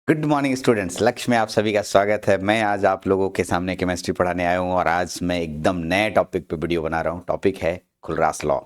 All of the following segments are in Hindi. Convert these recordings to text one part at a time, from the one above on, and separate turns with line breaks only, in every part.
गुड मॉर्निंग स्टूडेंट्स, लक्ष्य में आप सभी का स्वागत है। मैं आज आप लोगों के सामने केमिस्ट्री पढ़ाने आया हूँ और आज मैं एकदम नए टॉपिक पे वीडियो बना रहा हूँ। टॉपिक है कुलरास लॉ।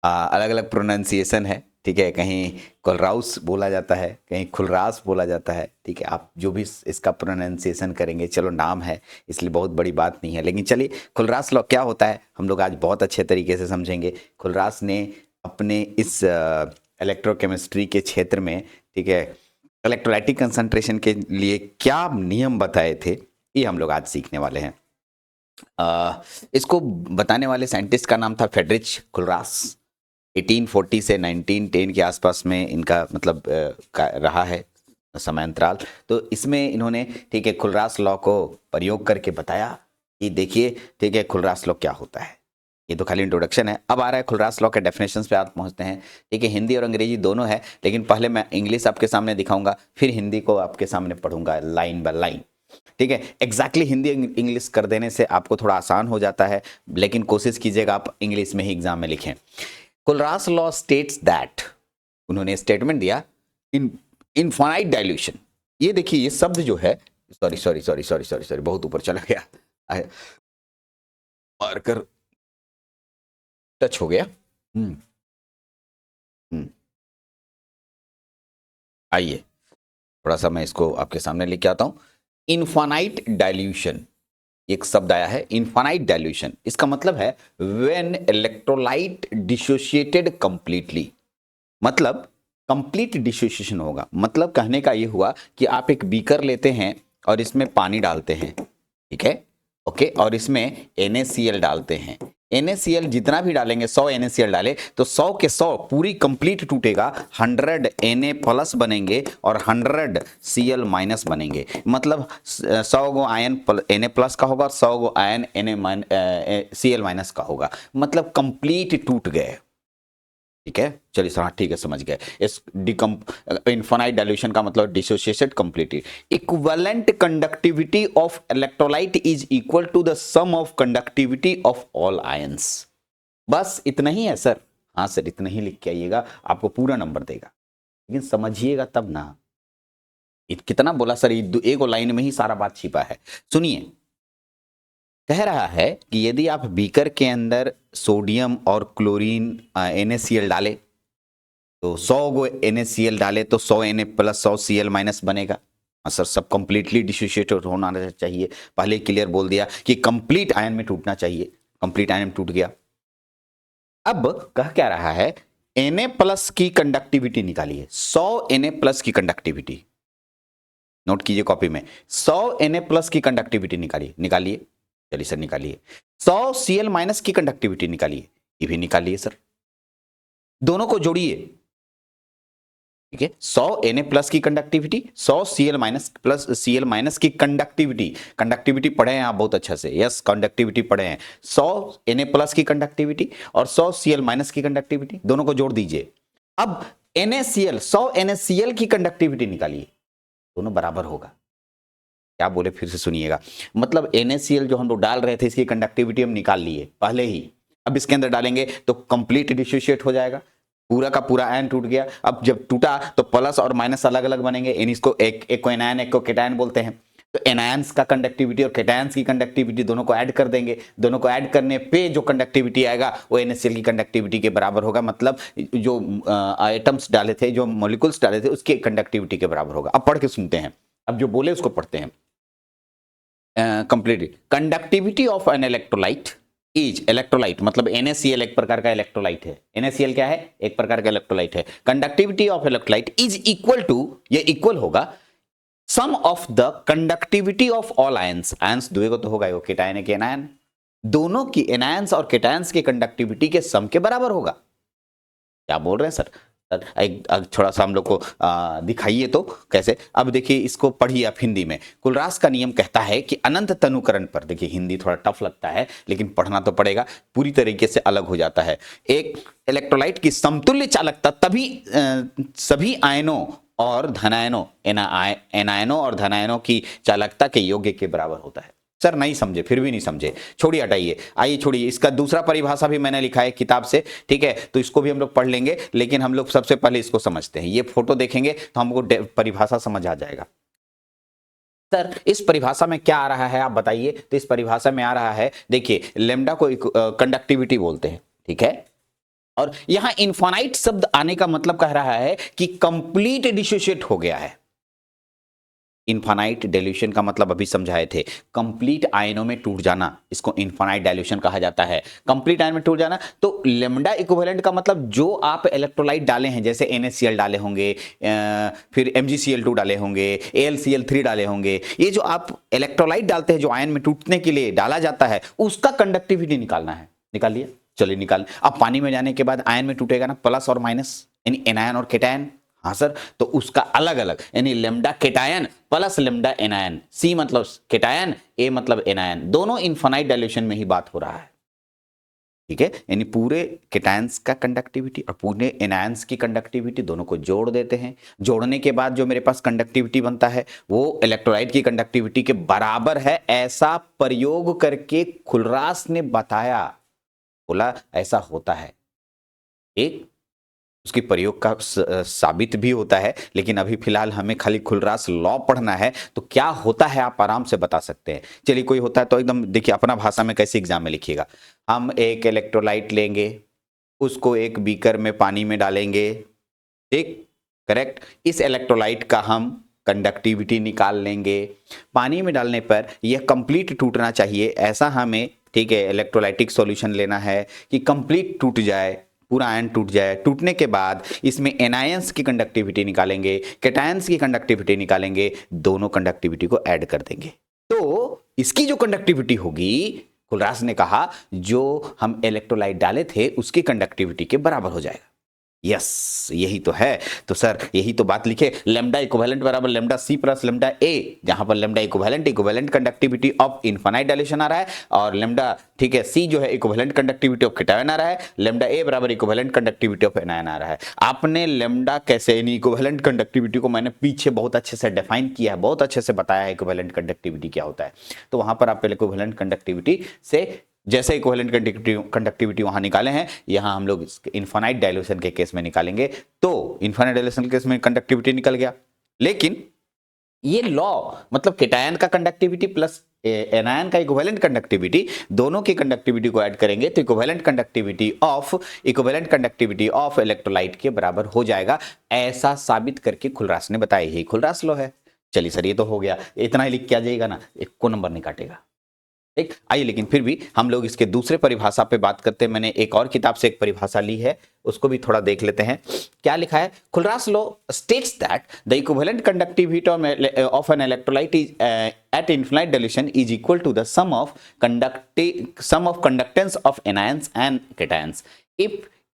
अलग अलग प्रोनाउंसिएशन है, ठीक है। कहीं कुलराउस बोला जाता है, कहीं खुलरास बोला जाता है, ठीक है। आप जो भी इसका प्रोनाउंसिएशन करेंगे, चलो नाम है इसलिए बहुत बड़ी बात नहीं है, लेकिन चलिए कुलरास लॉ क्या होता है हम लोग आज बहुत अच्छे तरीके से समझेंगे। कुलरास ने अपने इस इलेक्ट्रोकेमिस्ट्री के क्षेत्र में, ठीक है, इलेक्ट्रोलाइटिक कंसंट्रेशन के लिए क्या नियम बताए थे, ये हम लोग आज सीखने वाले हैं। इसको बताने वाले साइंटिस्ट का नाम था फ्रेडरिच कुलरास। 1840 से 1910 के आसपास में इनका मतलब रहा है समय अंतराल। तो इसमें इन्होंने, ठीक है, कुलरास लॉ को प्रयोग करके बताया कि देखिए, ठीक है, कुलरास लॉ क्या होता है। ये तो खाली इंट्रोडक्शन है। अब आ रहा है खुलरास लॉ के डेफिनेशंस पे आप पहुंचते हैं, ठीक है। हिंदी और अंग्रेजी दोनों है, लेकिन पहले मैं इंग्लिश आपके सामने दिखाऊंगा, फिर हिंदी को आपके सामने पढ़ूंगा लाइन बाय लाइन, ठीक है। एग्जैक्टली हिंदी इंग्लिश कर देने से आपको थोड़ा आसान हो जाता है, लेकिन कोशिश कीजिएगा आप इंग्लिश में ही एग्जाम में लिखें। कुलरास लॉ स्टेट्स दैट, उन्होंने स्टेटमेंट दिया, इन इनफाइनाइट डाइल्यूशन। ये देखिए, ये शब्द जो है, sorry sorry sorry sorry sorry sorry बहुत ऊपर चला गया, मार्कर टच हो गया। आइए थोड़ा सा मैं इसको आपके सामने लेके आता हूं। इनफाइनाइट डाइल्यूशन, एक शब्द आया है इनफाइनाइट डाइल्यूशन। इसका मतलब है व्हेन इलेक्ट्रोलाइट डिसोसिएटेड कंप्लीटली, मतलब कंप्लीट डिसोसिएशन होगा। मतलब कहने का ये हुआ कि आप एक बीकर लेते हैं और इसमें पानी डालते हैं, ठीक है, ओके, और इसमें NaCl डालते हैं। NaCl जितना भी डालेंगे, 100 NaCl डाले तो 100 के 100 पूरी कंप्लीट टूटेगा, 100 Na प्लस बनेंगे और 100 Cl माइनस बनेंगे। मतलब 100 गो आयन Na प्लस का होगा और 100 गो आयन Cl माइनस का होगा, मतलब कंप्लीट टूट गए, ठीक है। चलिए हाँ, ठीक है, समझ गए। इस इनफाइनाइट डाइल्यूशन का मतलब dissociated completely. Equivalent conductivity of electrolyte is equal to the sum of conductivity of all ions. बस इतना ही है सर। हाँ सर, इतना ही लिख के आइएगा, आपको पूरा नंबर देगा, लेकिन समझिएगा तब ना। कितना बोला सर, एक लाइन में ही सारा बात छिपा है। सुनिए, कह रहा है कि यदि आप बीकर के अंदर सोडियम और क्लोरीन NaCl डाले तो 100 गो NaCl डाले तो 100 Na प्लस 100 Cl माइनस बनेगा। सर सब कंप्लीटली डिसोसिएटेड होना चाहिए। पहले क्लियर बोल दिया कि कंप्लीट आयन में टूटना चाहिए, कंप्लीट आयन में टूट गया। अब कह क्या रहा है, Na प्लस की कंडक्टिविटी निकालिए, 100 Na प्लस की कंडक्टिविटी, नोट कीजिए कॉपी में, 100 Na प्लस की कंडक्टिविटी निकालिए, निकालिए, चलिए सर निकालिए। 100 Cl माइनस की कंडक्टिविटी निकालिए, ये भी निकालिए सर, दोनों को जोड़िए, ठीक है। 100 Na प्लस की conductivity, 100 Cl minus plus Cl minus की कंडक्टिविटी, कंडक्टिविटी पढ़े हैं आप बहुत अच्छा से, यस कंडक्टिविटी पढ़े हैं। 100 Na प्लस की कंडक्टिविटी और 100 Cl माइनस की कंडक्टिविटी, दोनों को जोड़ दीजिए। अब NaCl, 100 NaCl की कंडक्टिविटी निकालिए, दोनों बराबर होगा। क्या बोले फिर से सुनिएगा, मतलब NaCl जो हम लोग डाल रहे थे इसकी कंडक्टिविटी हम निकाल लिए पहले ही, अब इसके अंदर डालेंगे तो कंप्लीट डिसोसिएट हो जाएगा, पूरा का पूरा आयन टूट गया। अब जब टूटा तो प्लस और माइनस अलग अलग बनेंगे, इसको एक को एनायन एक को केटायन बोलते हैं। तो एनायंस का कंडक्टिविटी और केटायंस की कंडक्टिविटी दोनों को ऐड कर देंगे, दोनों को ऐड करने पे जो कंडक्टिविटी आएगा वो NaCl की कंडक्टिविटी के बराबर होगा। मतलब जो आइटम्स डाले थे, जो मॉलिक्यूल्स डाले थे उसकी कंडक्टिविटी के बराबर होगा। अब पढ़ के सुनते हैं, अब जो बोले उसको पढ़ते हैं completely. Conductivity of an electrolyte is, electrolyte मतलब NaCl एक प्रकार का इलेक्ट्रोलाइट है। NaCl क्या है, एक प्रकार का इलेक्ट्रोलाइट है। Conductivity of electrolyte is equal to, ये इक्वल होगा sum of the conductivity of all ions. Ions दुएगो तो होगा, केटायन है कि एनायन, दोनों की एनायंस और केटायंस की कंडक्टिविटी के सम के बराबर होगा। क्या बोल रहे हैं सर? एक थोड़ा सा हम लोग को दिखाइए तो कैसे। अब देखिए, इसको पढ़िए आप हिंदी में। कुलरास का नियम कहता है कि अनंत तनुकरण पर, देखिए हिंदी थोड़ा टफ लगता है लेकिन पढ़ना तो पड़ेगा, पूरी तरीके से अलग हो जाता है। एक इलेक्ट्रोलाइट की समतुल्य चालकता तभी सभी आयनों और धनायनों, एनायनों और धनायनों की चालकता के योग्य के बराबर होता है। सर नहीं समझे, फिर भी नहीं समझे, छोड़िए हटाइए, आइए छोड़िए, इसका दूसरा परिभाषा भी मैंने लिखा है किताब से, ठीक है, तो इसको भी हम लोग पढ़ लेंगे, लेकिन हम लोग सबसे पहले इसको समझते हैं। ये फोटो देखेंगे तो हमको परिभाषा समझ आ जाएगा। सर इस परिभाषा में क्या आ रहा है आप बताइए। तो इस परिभाषा में आ रहा है, देखिए लेमडा को कंडक्टिविटी बोलते हैं, ठीक है, और यहां इनफाइनाइट शब्द आने का मतलब कह रहा है कि कंप्लीट डिसोशिएट हो गया है। इनफाइनाइट डाइल्यूशन का मतलब अभी समझाए थे, कंप्लीट आयनों में टूट जाना, इसको इनफाइनाइट डाइल्यूशन कहा जाता है। कंप्लीट आयन में टूट जाना, तो लेमडा इक्विवेलेंट का मतलब जो आप इलेक्ट्रोलाइट डाले हैं, जैसे NaCl डाले होंगे, फिर MgCl2 डाले होंगे, AlCl3 डाले होंगे, ये जो आप इलेक्ट्रोलाइट डालते हैं जो आयन में टूटने के लिए डाला जाता है, उसका कंडक्टिविटी निकालना है। निकालिए, चलिए निकाल। अब पानी में जाने के बाद आयन में टूटेगा ना, प्लस और माइनस, यानी एनायन और केटायन। हाँ सर, तो उसका अलग अलग, यानी lambda cation plus lambda anion, C मतलब केटायन, ए मतलब एनायन, दोनों इनफाइनाइट डाइल्यूशन में ही बात हो रहा है, ठीक है। यानी पूरे केटायंस का कंडक्टिविटी और पूरे एनायंस की कंडक्टिविटी दोनों को जोड़ देते हैं। जोड़ने के बाद जो मेरे पास कंडक्टिविटी बनता है वो इलेक्ट्रोलाइट की कंडक्टिविटी के बराबर है, ऐसा प्रयोग करके खुलरास ने बताया, बोला ऐसा होता है। एक उसकी प्रयोग का साबित भी होता है, लेकिन अभी फिलहाल हमें खाली खुलरास लॉ पढ़ना है, तो क्या होता है आप आराम से बता सकते हैं। चलिए कोई होता है तो एकदम देखिए अपना भाषा में कैसे एग्जाम में लिखिएगा। हम एक इलेक्ट्रोलाइट लेंगे, उसको एक बीकर में पानी में डालेंगे, ठीक, करेक्ट। इस इलेक्ट्रोलाइट का हम कंडक्टिविटी निकाल लेंगे। पानी में डालने पर यह कंप्लीट टूटना चाहिए, ऐसा हमें, ठीक है, इलेक्ट्रोलाइटिक सॉल्यूशन लेना है कि कंप्लीट टूट जाए, पूरा आयन टूट जाए। टूटने के बाद इसमें एनायंस की कंडक्टिविटी निकालेंगे, कैटायंस की कंडक्टिविटी निकालेंगे, दोनों कंडक्टिविटी को ऐड कर देंगे, तो इसकी जो कंडक्टिविटी होगी, खुलरास ने कहा जो हम इलेक्ट्रोलाइट डाले थे उसकी कंडक्टिविटी के बराबर हो जाएगा। यस, यही तो है। तो सर यही तो बात लिखे, लेमडा इक्विवेलेंट बराबर lambda C plus lambda A, जहां पर lambda equivalent conductivity of infinite dilution आ रहा है, और लेमडा, ठीक है, सी जो है इक्विवेलेंट कंडक्टिविटी ऑफ केटायन आ रहा है, लेमडा ए बराबर इक्विवेलेंट कंडक्टिविटी ऑफ एनायन आ रहा है। आपने लेमडा कैसे, यानी इक्विवेलेंट कंडक्टिविटी को मैंने पीछे बहुत अच्छे से डिफाइन किया है, बहुत अच्छे से बताया है इक्विवेलेंट कंडक्टिविटी क्या होता है। तो वहां पर आप इक्विवेलेंट कंडक्टिविटी से जैसे इक्विवेलेंट कंडक्टिविटी वहां निकाले हैं, यहां हम लोग इनफाइनाइट डाइल्यूशन के केस में निकालेंगे। तो इनफाइनाइट डाइल्यूशन के केस में कंडक्टिविटी निकल गया, लेकिन ये लॉ मतलब केटायन का कंडक्टिविटी प्लस एनायन का इक्विवेलेंट कंडक्टिविटी, दोनों की कंडक्टिविटी को ऐड करेंगे तो इक्विवेलेंट कंडक्टिविटी ऑफ इलेक्ट्रोलाइट के बराबर हो जाएगा, ऐसा साबित करके खुलरास ने बताया। यही खुलरास लॉ है। चलिए सर ये तो हो गया, इतना ही लिख के आ जाइएगा ना, एक को नंबर नहीं काटेगा, ठीक। आइए, लेकिन फिर भी हम लोग इसके दूसरे परिभाषा पे बात करते हैं। मैंने एक और किताब से एक परिभाषा ली है, उसको भी थोड़ा देख लेते हैं क्या लिखा है। Kohlrausch law states that the equivalent conductivity of an electrolyte is at infinite dilution is equal to the sum of conductance of anions and cations.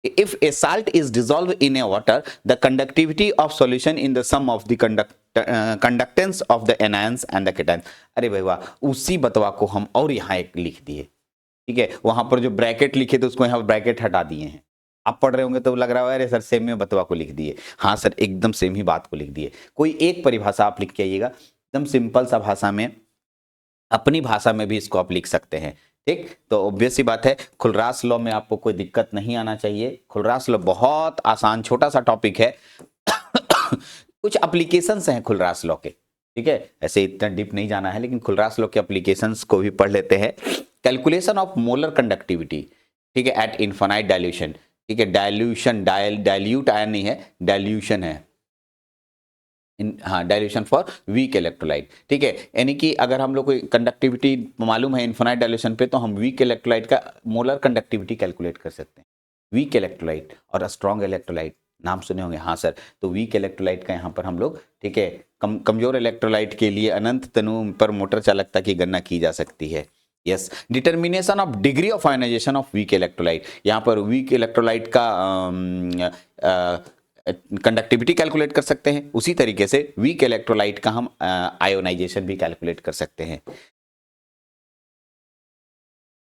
If a salt is dissolved in a water, the conductivity of solution in the sum of the conductance of the anions and the cations। अरे भाई वाह, उसी बतवा को हम और यहाँ एक लिख दिए, ठीक है। वहां पर जो ब्रैकेट लिखे थे उसको यहाँ ब्रैकेट हटा दिए हैं। आप पढ़ रहे होंगे तो लग रहा है अरे सर सेम में बतवा को लिख दिए। हाँ सर, एकदम सेम ही बात को लिख दिए। कोई एक परिभाषा आप लिख के आइएगा, एकदम सिंपल सा भाषा में, अपनी भाषा में भी इसको आप लिख सकते हैं, ठीक। तो ऑब्वियस सी बात है, खुलरास लॉ में आपको कोई दिक्कत नहीं आना चाहिए। खुलरास लॉ बहुत आसान छोटा सा टॉपिक है कुछ एप्लीकेशंस हैं खुलरास लॉ के, ठीक है, ऐसे इतना डीप नहीं जाना है, लेकिन खुलरास लॉ के एप्लीकेशंस को भी पढ़ लेते हैं। कैलकुलेशन ऑफ मोलर कंडक्टिविटी, ठीक है, एट इनफाइनाइट डाइल्यूशन, ठीक है, डाइल्यूशन, डाइल्यूट आयन नहीं है, डाइल्यूशन है, हाँ, डाइल्यूशन फॉर वीक इलेक्ट्रोलाइट, ठीक है। यानी कि अगर हम लोग को कंडक्टिविटी मालूम है इनफाइनाइट डाइल्यूशन पे, तो हम वीक इलेक्ट्रोलाइट का मोलर कंडक्टिविटी कैलकुलेट कर सकते हैं। वीक इलेक्ट्रोलाइट और स्ट्रॉन्ग इलेक्ट्रोलाइट नाम सुने होंगे, हाँ सर। तो वीक इलेक्ट्रोलाइट का यहाँ पर हम लोग, ठीक है, कमजोर इलेक्ट्रोलाइट के लिए अनंत तनु पर मोटर चालकता की गणना की जा सकती है। Yes, determination of degree of ionization of weak electrolyte, यहाँ पर वीक इलेक्ट्रोलाइट का कंडक्टिविटी कैलकुलेट कर सकते हैं, उसी तरीके से वीक इलेक्ट्रोलाइट का हम आयोनाइजेशन भी कैलकुलेट कर सकते हैं।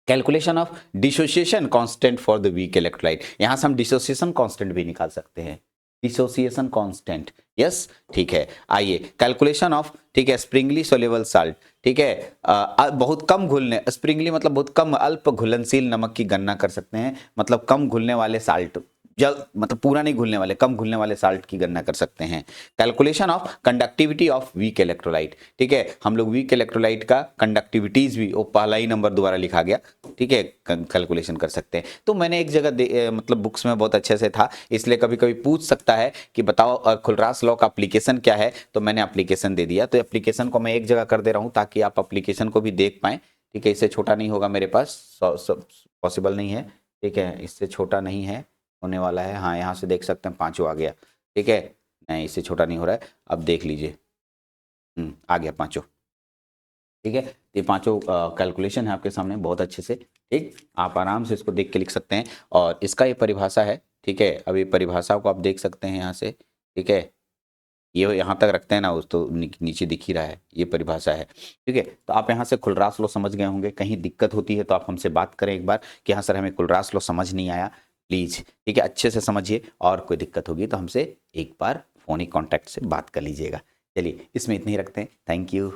Calculation of dissociation constant for the weak electrolyte, यहां से हम डिसोसिएशन कांस्टेंट भी निकाल सकते हैं। डिसोसिएशन कांस्टेंट, यस, ठीक है। आइए, कैलकुलेशन ऑफ, ठीक है, स्प्रिंगली सोल्यूबल साल्ट, ठीक है, बहुत कम घुलने, स्प्रिंगली मतलब बहुत कम अल्प घुलनशील नमक की गणना कर सकते हैं, मतलब कम घुलने वाले साल्ट, जल मतलब पूरा नहीं घुलने वाले, कम घुलने वाले साल्ट की गणना कर सकते हैं। Calculation of conductivity of weak electrolyte, ठीक है, हम लोग वीक इलेक्ट्रोलाइट का कंडक्टिविटीज भी वो पहला ही नंबर दोबारा लिखा गया, ठीक है, कैलकुलेशन कर सकते हैं। तो मैंने एक जगह मतलब बुक्स में बहुत अच्छे से था, इसलिए कभी कभी पूछ सकता है कि बताओ खुलरास लॉ का एप्लीकेशन क्या है, तो मैंने एप्लीकेशन दे दिया। तो एप्लीकेशन को मैं एक जगह कर दे रहा हूँ ताकि आप एप्लीकेशन को भी देख पाएं, ठीक है, इससे छोटा नहीं होगा मेरे पास, पॉसिबल नहीं है, ठीक है, इससे छोटा नहीं है, होने वाला है, हाँ यहाँ से देख सकते हैं पाँचों आ गया, ठीक है, नहीं इससे छोटा नहीं हो रहा है, अब देख लीजिए, आ गया पाँचों, ठीक है। ये पांचों कैलकुलेशन है आपके सामने बहुत अच्छे से, ठीक, आप आराम से इसको देख के लिख सकते हैं। और इसका ये परिभाषा है, ठीक है, अब ये परिभाषा को आप देख सकते हैं यहाँ से, ठीक है, ये यहाँ तक रखते हैं ना, उस तो नीचे दिख ही रहा है, ये परिभाषा है, ठीक है। तो आप यहाँ से खुलरास लो समझ गए होंगे, कहीं दिक्कत होती है तो आप हमसे बात करें एक बार कि हाँ सर हमें खुलरास लो समझ नहीं आया, प्लीज़, ठीक है, अच्छे से समझिए, और कोई दिक्कत होगी तो हमसे एक बार फोनिक कॉन्टैक्ट से बात कर लीजिएगा। चलिए इसमें इतने ही रखते हैं, थैंक यू।